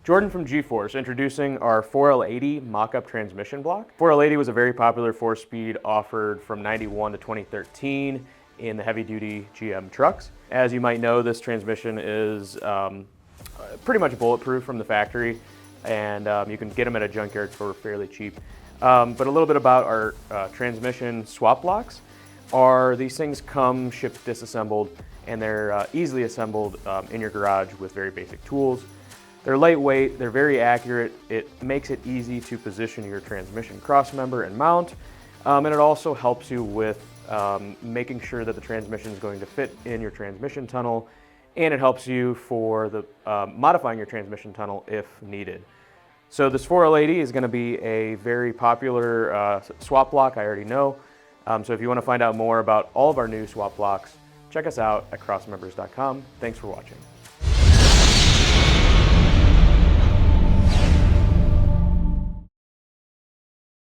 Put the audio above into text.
Jordan from G-Force introducing our 4L80 mock-up transmission block. 4L80 was a very popular 4-speed offered from 91 to 2013 in the heavy-duty GM trucks. As you might know, this transmission is pretty much bulletproof from the factory, and you can get them at a junkyard for fairly cheap. But a little bit about our transmission swap blocks. These things come shipped disassembled, and they're easily assembled in your garage with very basic tools. They're lightweight, they're very accurate, it makes it easy to position your transmission crossmember and mount, and it also helps you with making sure that the transmission is going to fit in your transmission tunnel, and it helps you for the modifying your transmission tunnel if needed. So this 4L80 is going to be a very popular swap block, I already know. So if you want to find out more about all of our new swap blocks, check us out at crossmembers.com. Thanks for watching.